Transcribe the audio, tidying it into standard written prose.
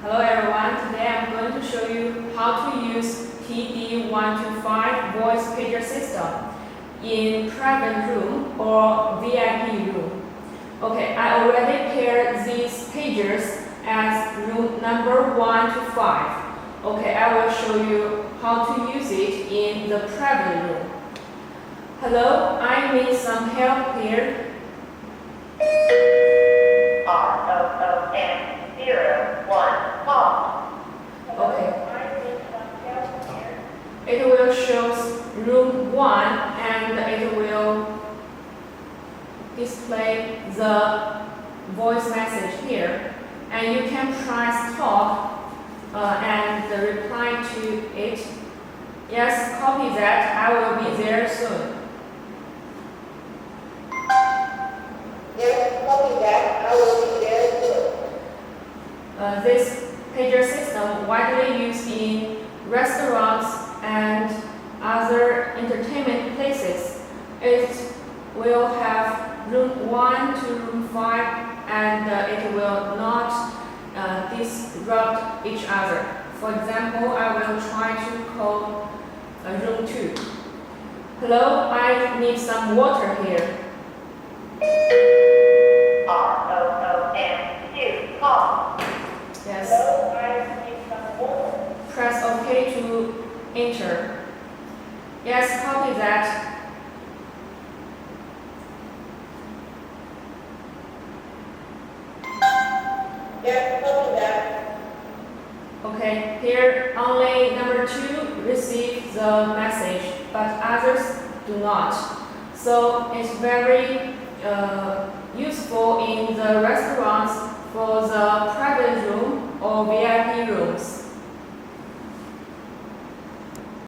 Hello everyone, today I'm going to show you how to use TD125 voice pager system in private room or VIP room. Okay, I already paired these pagers as room number 1 to 5. Okay, I will show you how to use it in the private room. Hello, I need some help here. ROOM01 call. Okay. It will show room 1 and it will display the voice message here. And you can press talk and reply to it. Yes, copy that. I will be there soon. Yes, copy that. I will be there soon. This pager system widely used in restaurants and other entertainment places. It will have room 1 to room 5 and it will not disrupt each other. For example, I will try to call room 2. Hello, I need some water here. ROOM2 call. Yes. Hello, I need some water. Press OK to enter. Yes, copy that. Yes, copy that. Okay, here only number 2 receives the message, but others do not. So it's very useful in the restaurants for the private room or VIP rooms.